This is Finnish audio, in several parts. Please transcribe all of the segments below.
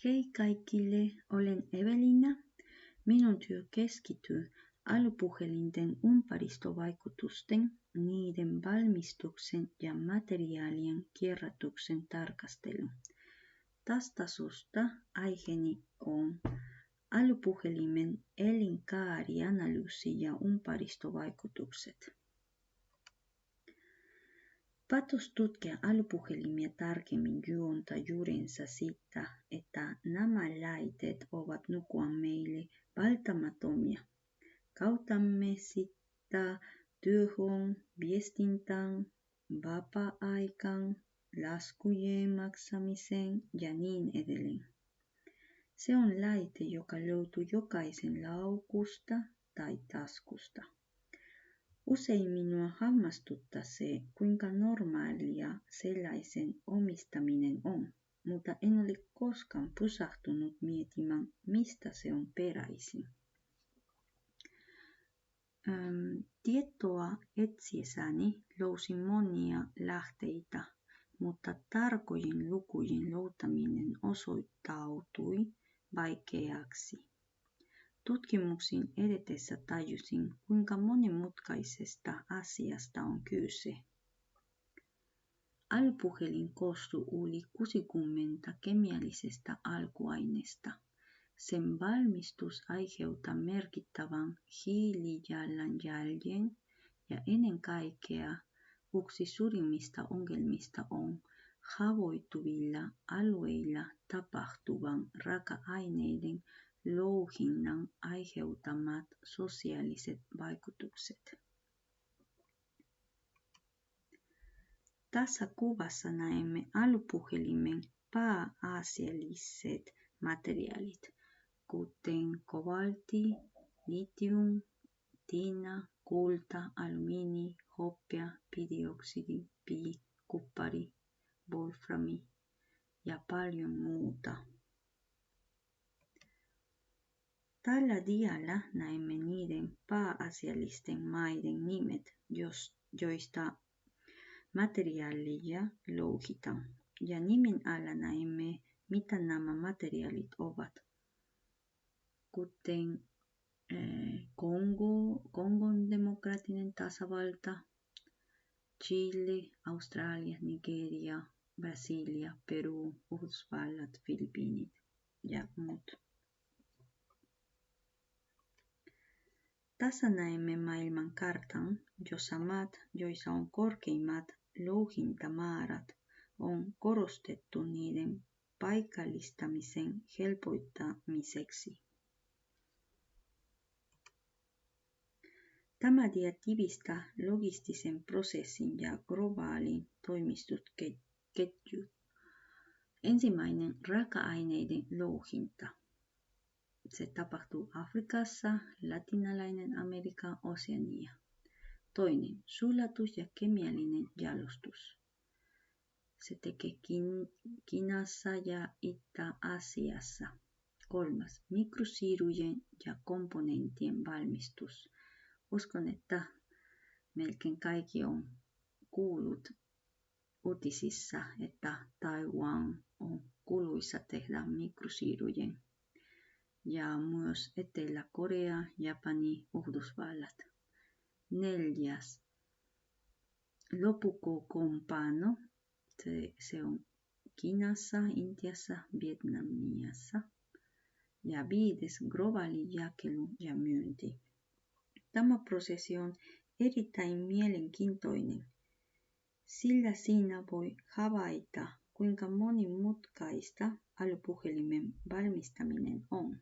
Hei kaikille, olen Evelina. Minun työ keskittyy älypuhelinten ympäristövaikutusten, niiden valmistuksen ja materiaalien kierrätyksen tarkasteluun. Tästä syystä aiheeni on älypuhelimen elinkaarianalyysi ja ympäristövaikutukset. Päätös tutkia älypuhelimia tarkemmin juontaa juurensa siitä, että nämä laitteet ovat nykyään meille välttämättömiä. Käytämme sitä työhön, viestintään, vapaa-aikaan, laskujen maksamiseen ja niin edelleen. Se on laite, joka löytyy jokaisen laukusta tai taskusta. Usein minua hämmästyttää se, kuinka normaalia sellaisen omistaminen on, mutta en ole koskaan pysähtynyt miettimään, mistä se on peräisin. Tietoa etsiessäni löysin monia lähteitä, mutta tarkojen lukujen löytäminen osoittautui vaikeaksi. Tutkimuksin edetessä tajusin, kuinka monimutkaisesta asiasta on kyse. Älypuhelin koostuu yli 60 kemiallisesta alkuaineesta. Sen valmistus aiheuttaa merkittävän hiilijalanjäljen ja ennen kaikkea yksi suurimmista ongelmista on haavoittuvilla alueilla tapahtuvan raaka-aineiden louhinnan aiheuttamat sosiaaliset vaikutukset. Tässä kuvassa näemme älypuhelimen pääasialliset materiaalit, kuten kobaltti, litium, tiina, kulta, alumiini, hoppea, pidioksidi, kuppari, wolframi ja paljon muuta. Tällä dialla näemme niiden pääasiallisten maiden nimet, joista materiaalia louhitaan. Ja nimen alla näemme, mitä nämä materiaalit ovat, kuten Kongon demokraattinen tasavalta, Chile, Australia, Nigeria, Brasilia, Peru, Yhdysvallat, Filippiinit ja muut. Tässä näemme maailmankartan, jossa maat, joissa on korkeimmat louhintamäärät, on korostettu niiden paikallistamisen helpottamiseksi. Tämä dia tivistää logistisen prosessin ja globaalin toimitusketjut. Ensimmäinen raaka-aineiden louhinta. Se tapahtuu Afrikassa, Latinalainen Amerikka, Oseania. Toinen, sulatus ja kemiallinen jalostus. Se tekee Kiinassa ja Itä-Aasiassa. Kolmas, mikrosiirujen ja komponenttien valmistus. Uskon, että melkein kaikki on kuullut uutisissa, että Taiwan on kuuluisa tehdä mikrosiirujen. Ja myös Etelä-Korea, Japani, Yhdysvallat. Neljäs, lopukokoonpano. Se on Kiinassa, Intiassa, Vietnamiassa. Ja viides, globaali jakelu ja myynti. Tämä prosessi on erittäin mielenkiintoinen, sillä siinä voi havaita, kuinka monimutkaista älypuhelimen valmistaminen on.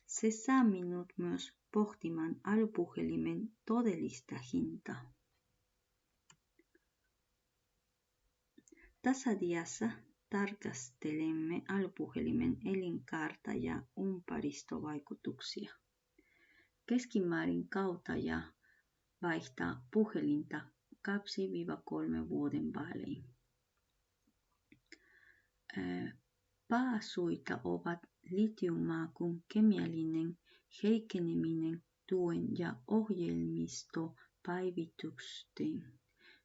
Se saa minut myös pohtimaan älypuhelimen todellista hintaa. Tässä diassa tarkastelemme älypuhelimen elinkaarta ja ympäristövaikutuksia. Keskimäärin käyttäjä vaihtaa puhelinta 2-3 vuoden välein. Pääsyitä ovat litiumakun kemiallinen heikkeneminen, tuen ja ohjelmistopäivitysten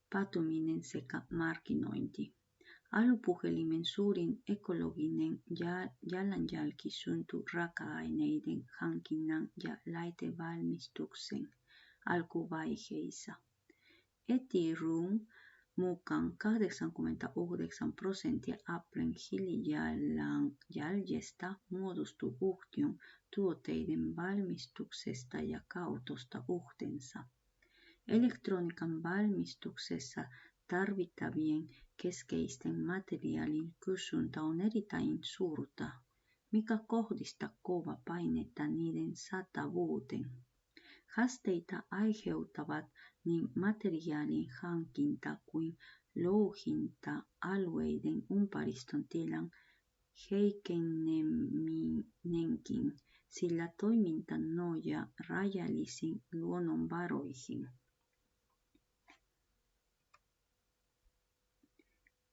päätyminen sekä markkinointi. Älypuhelimen suurin ekologinen jalanjälki syntyi raaka-aineiden hankinnan ja laitevalmistuksen alkuvaiheissa. Ethereum mukaan 89% Applen hiilijalanjäljestä muodostui yhtiön tuotteiden valmistuksesta ja kautosta yhteensä. Elektroniikan valmistuksessa tarvittavien keskeisten materiaalien kysyntä on erittäin suurta, mikä kohdistaa kovaa painetta niiden saatavuuteen. Haasteita aiheuttavat niin materiaalien hankinta kuin louhinta-alueiden ympäristön tilan heikkeneminenkin, sillä toiminta nojaa rajallisiin luonnonvaroihin.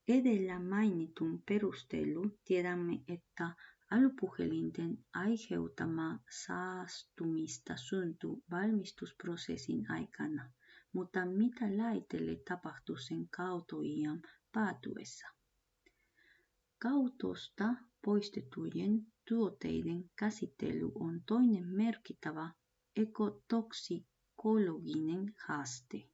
Edellä mainitun perusteella tiedämme, että älypuhelinten aiheuttamaa saastumista syntyy valmistusprosessin aikana, mutta mitä laitteelle tapahtuu sen kautoiän päätyessä? Kautosta poistettujen tuotteiden käsittely on toinen merkittävä ekotoksikologinen haaste.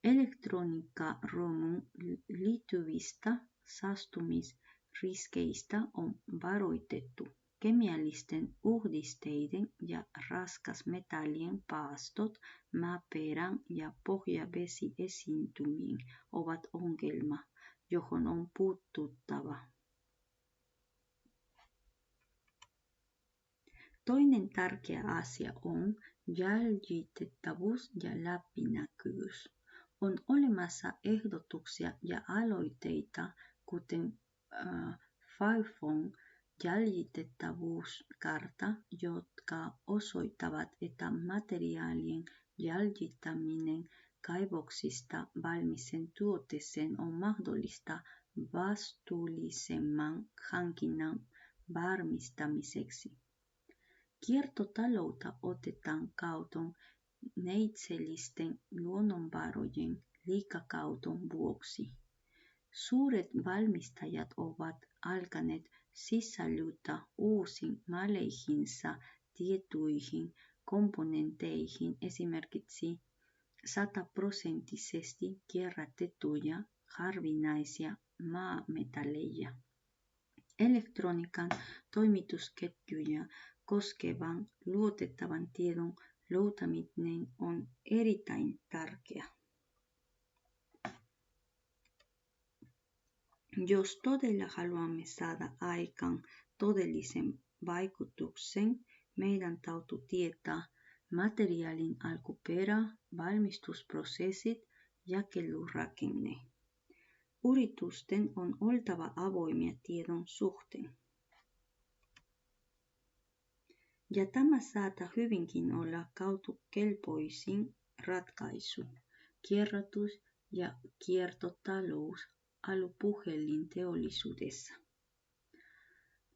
Elektroniikkaromuun liittyvistä saastumisriskeistä on varoitettu. Kemiallisten yhdisteiden ja raskasmetallien päästöt maaperän ja pohjavesiesiintymiin ovat ongelma, johon on puututtava. Toinen tärkeä asia on jäljitettävyys ja läpinäkyvyys. On olemassa ehdotuksia ja aloitteita, kuten Fairphone jäljitettävyyskartta, jotka osoittavat, että materiaalien jäljittäminen kaivoksista valmiseen tuotteeseen on mahdollista vastuullisemman hankinnan varmistamiseksi. Kiertotaloutta otetaan käyttöön neitseellisten luonnonvarojen liikakauton vuoksi. Suuret valmistajat ovat alkaneet sisällyttää uusiin malleihinsa tiettyihin komponentteihin esimerkiksi 100% kierrätettyjä harvinaisia maametalleja. Elektroniikan toimitusketjuja koskevan luotettavan tiedon löytäminen on erittäin tärkeää. Jos todella haluamme saada aikaan todellisen vaikutuksen, meidän täytyy tietää materiaalin alkuperä, valmistusprosessit, jakelurakenne. Yritysten on oltava avoimia tiedon suhteen. Ja tämä saattaa hyvinkin olla käyttökelpoisin ratkaisu. Kierrätys ja kiertotalous älypuhelinteollisuudessa.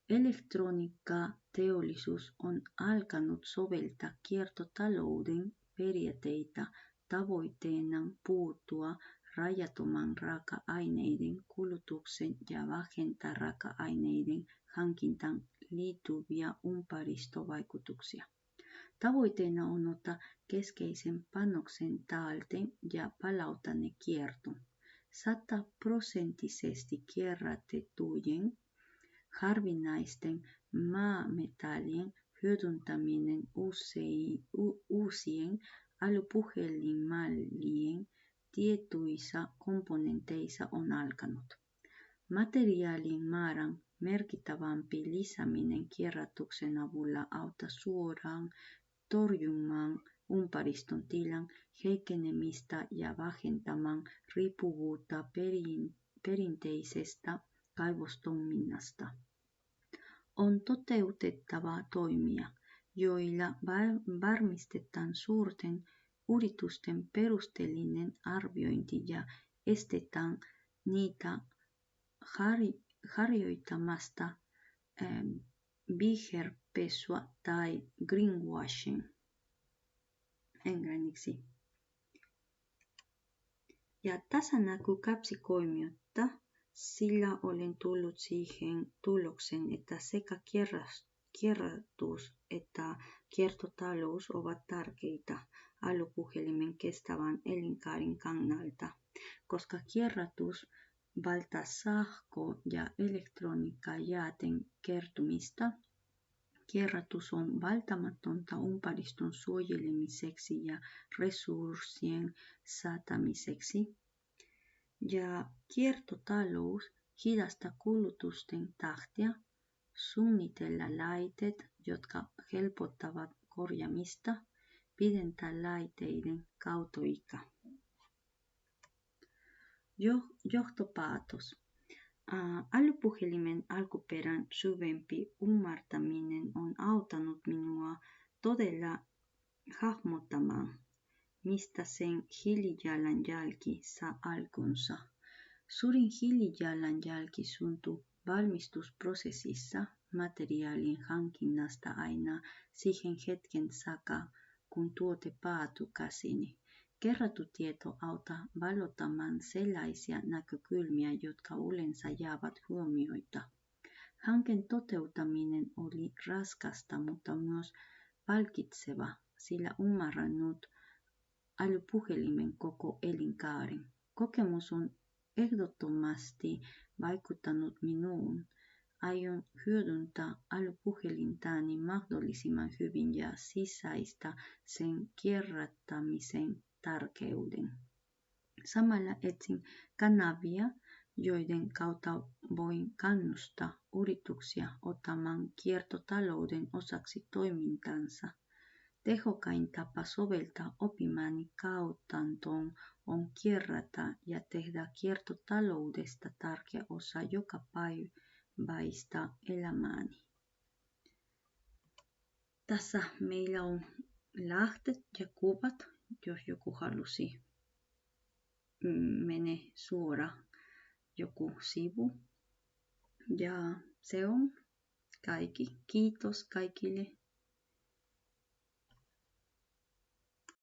Elektroniikkateollisuus on alkanut soveltaa kiertotalouden periaatteita tavoitteena puuttua rajattoman raaka-aineiden kulutuksen ja vähentää raaka-aineiden hankintaan liittyviä ympäristövaikutuksia. Tavoitteena on ottaa keskeisen panoksen talteen ja palauttaa ne kiertoon. 100% kierrätettyjen harvinaisten maametallien hyödyntäminen uusien älypuhelinmallien tietyissä komponenteissa on alkanut. Materiaalin määrän merkittävämpi lisääminen kierrätyksen avulla auttaa suoraan torjumaan ympäristön tilan heikkenemistä ja vähentämään riippuvuutta perinteisestä kaivostoiminnasta. On toteutettava toimia, joilla varmistetaan suurten yritysten perusteellinen arviointi ja estetään niitä harjoittamasta viherpesua tai greenwashing englanniksi. Ja tässä näkyy 2 kolmiota, sillä olen tullut siihen tulokseen, että sekä kierrätys että kiertotalous ovat tärkeitä älypuhelimen kestävän elinkaaren kannalta, koska kierrätys välttää sähkö- ja elektroniikkajätteen kertymistä. Kierrätys on välttämätöntä ympäristön suojelemiseksi ja resurssien säätämiseksi. Ja kiertotalous hidastaa kulutusten tahtia, suunnitella laitteet, jotka helpottavat korjaamista, pidentää laitteiden käyttöikä. Johtopäätös. Älypuhelimen alkuperän syvempi ymmärtäminen on auttanut minua todella hahmottamaan, mistä sen hiilijalanjälki saa alkunsa. Suurin hiilijalanjälki syntyy valmistusprosessissa materiaalin hankinnasta aina siihen hetken saakka, kun tuote päätyy käsiini. Kerätty tieto auttaa valottamaan sellaisia näkökulmia, jotka yleensä jäävät huomioita. Hankkeen toteuttaminen oli raskasta, mutta myös palkitseva, sillä ymmärrän nyt älypuhelimen koko elinkaaren. Kokemus on ehdottomasti vaikuttanut minuun. Aion hyödyntää älypuhelintani mahdollisimman hyvin ja sisäistä sen kierrättämisen tärkeyden. Samalla etsin kanavia, joiden kautta voin kannustaa yrityksiä ottamaan kiertotalouden osaksi toimintansa. Tehokkain tapa soveltaa oppimaani käytäntöön on kierrätä ja tehdä kiertotaloudesta tärkeä osa jokapäiväistä elämääni. Tässä meillä on lähteet ja kuvat, jos joku halusi mene suoraan joku sivu. Ja se on kaikki. Kiitos kaikille.